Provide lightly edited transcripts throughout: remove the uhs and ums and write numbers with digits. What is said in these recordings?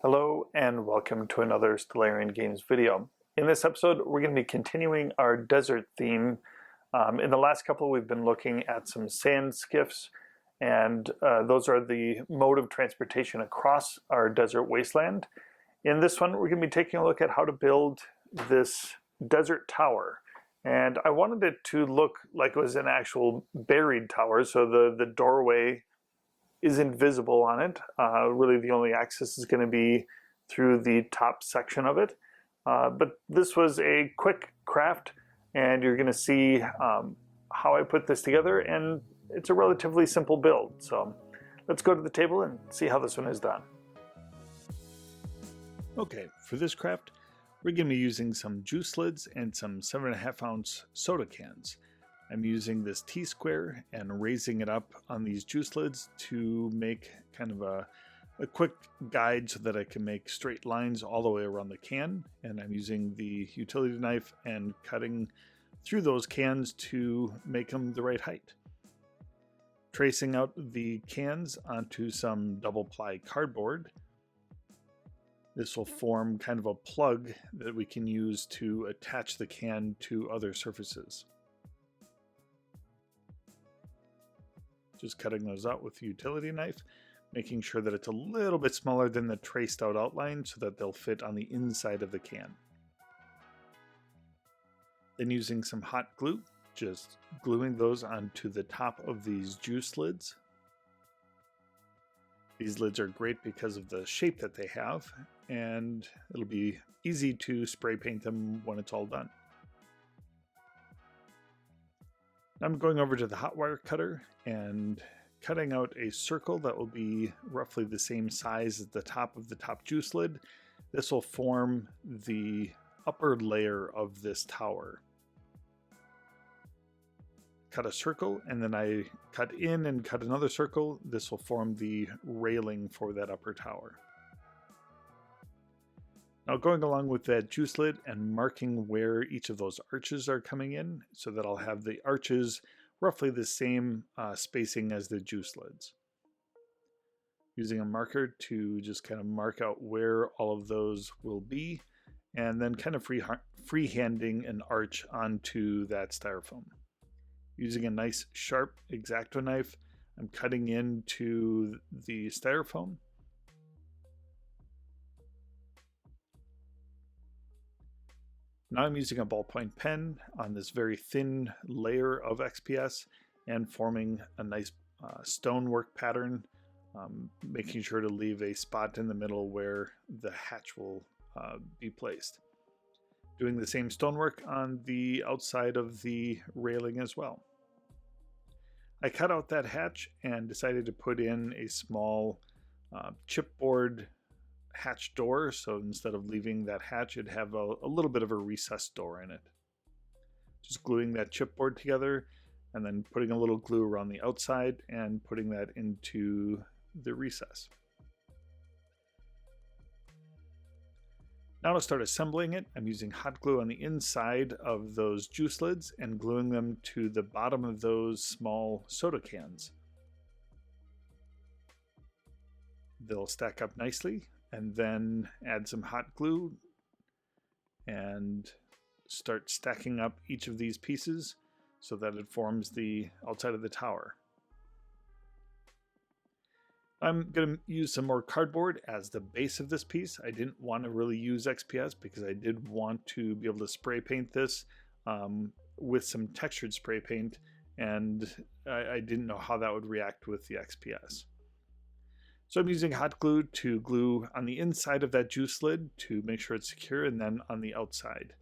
Hello and welcome to another Stellarian Games video. In this episode, we're going to be continuing our desert theme. In the last couple, we've been looking at some sand skiffs, and those are the mode of transportation across our desert wasteland. In this one, we're going to be taking a look at how to build this desert tower. And I wanted it to look like it was an actual buried tower, so the doorway is invisible on it. Really the only access is going to be through the top section of it. But this was a quick craft, and you're going to see how I put this together, and it's a relatively simple build. So let's go to the table and see how this one is done. Okay, for this craft, we're going to be using some juice lids and some 7.5 ounce soda cans. I'm using this T-square and raising it up on these juice lids to make kind of a quick guide so that I can make straight lines all the way around the can. And I'm using the utility knife and cutting through those cans to make them the right height. Tracing out the cans onto some double ply cardboard. This will form kind of a plug that we can use to attach the can to other surfaces. Just cutting those out with the utility knife, making sure that it's a little bit smaller than the traced out outline so that they'll fit on the inside of the can. Then using some hot glue, just gluing those onto the top of these juice lids. These lids are great because of the shape that they have, and it'll be easy to spray paint them when it's all done. I'm going over to the hot wire cutter and cutting out a circle that will be roughly the same size as the top of the top juice lid. This will form the upper layer of this tower. Cut a circle, and then I cut in and cut another circle. This will form the railing for that upper tower. Now going along with that juice lid and marking where each of those arches are coming in so that I'll have the arches roughly the same spacing as the juice lids. Using a marker to just kind of mark out where all of those will be, and then kind of freehanding an arch onto that styrofoam. Using a nice sharp X-Acto knife, I'm cutting into the styrofoam. Now I'm using a ballpoint pen on this very thin layer of XPS and forming a nice stonework pattern, making sure to leave a spot in the middle where the hatch will be placed. Doing the same stonework on the outside of the railing as well. I cut out that hatch and decided to put in a small chipboard hatch door, so instead of leaving that hatch, it'd have a little bit of a recessed door in it. Just gluing that chipboard together and then putting a little glue around the outside and putting that into the recess. Now to start assembling it, I'm using hot glue on the inside of those juice lids and gluing them to the bottom of those small soda cans. They'll stack up nicely, and then add some hot glue and start stacking up each of these pieces so that it forms the outside of the tower. I'm going to use some more cardboard as the base of this piece. I didn't want to really use XPS because I did want to be able to spray paint this with some textured spray paint, and I didn't know how that would react with the XPS. So I'm using hot glue to glue on the inside of that juice lid to make sure it's secure, and then on the outside.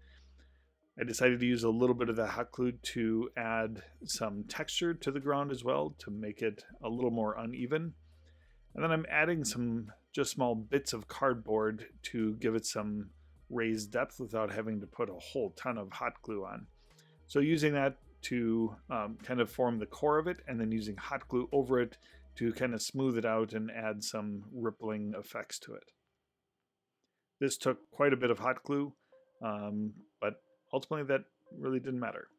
I decided to use a little bit of that hot glue to add some texture to the ground as well to make it a little more uneven. And then I'm adding some just small bits of cardboard to give it some raised depth without having to put a whole ton of hot glue on. So using that to kind of form the core of it, and then using hot glue over it to kind of smooth it out and add some rippling effects to it. This took quite a bit of hot glue, but ultimately that really didn't matter.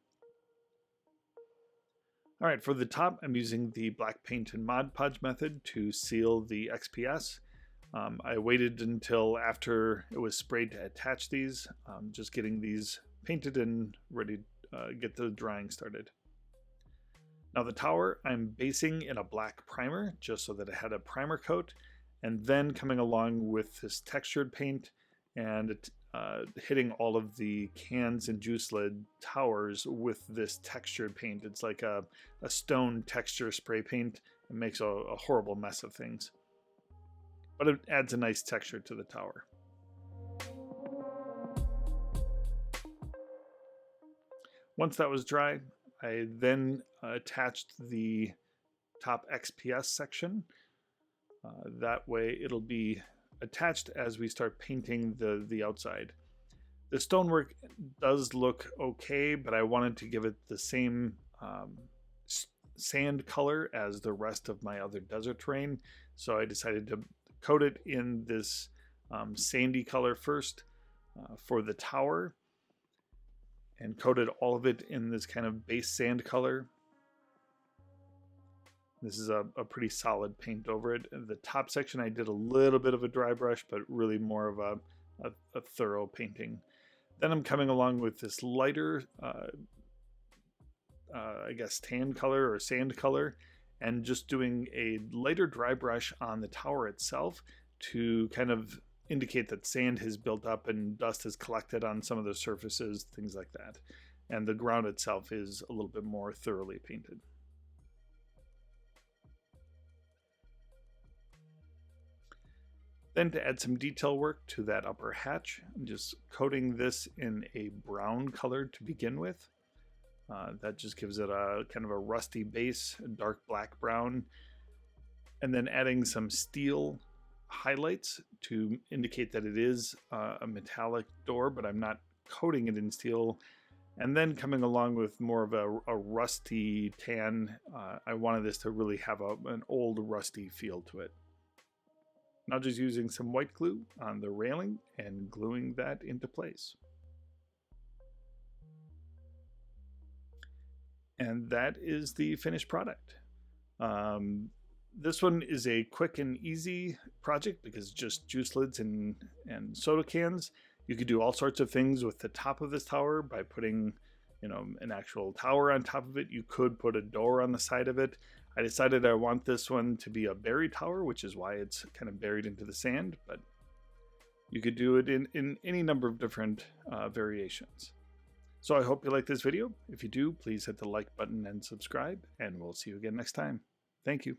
All right, for the top, I'm using the black paint and Mod Podge method to seal the XPS. I waited until after it was sprayed to attach these, just getting these painted and ready to get the drying started. Now the tower I'm basing in a black primer just so that it had a primer coat, and then coming along with this textured paint and hitting all of the cans and juice lid towers with this textured paint. It's like a stone texture spray paint. It makes a horrible mess of things, but it adds a nice texture to the tower. Once that was dry, I then attached the top XPS section. That way it'll be attached as we start painting the outside. The stonework does look okay, but I wanted to give it the same sand color as the rest of my other desert terrain, so I decided to coat it in this sandy color first for the tower, and coated all of it in this kind of base sand color. This is a pretty solid paint over it. The top section I did a little bit of a dry brush, but really more of a thorough painting. Then I'm coming along with this lighter, I guess tan color or sand color, and just doing a lighter dry brush on the tower itself to kind of indicate that sand has built up and dust has collected on some of the surfaces, things like that. And the ground itself is a little bit more thoroughly painted. Then to add some detail work to that upper hatch, I'm just coating this in a brown color to begin with. That just gives it a kind of a rusty base, a dark black brown, and then adding some steel highlights to indicate that it is a metallic door, but I'm not coating it in steel. And then coming along with more of a rusty tan, I wanted this to really have an old rusty feel to it. Now just using some white glue on the railing and gluing that into place. And that is the finished product. This one is a quick and easy project because just juice lids and soda cans. You could do all sorts of things with the top of this tower by putting, an actual tower on top of it. You could put a door on the side of it. I decided I want this one to be a buried tower, which is why it's kind of buried into the sand, but you could do it in any number of different variations. So I hope you like this video. If you do, please hit the like button and subscribe, and we'll see you again next time. Thank you.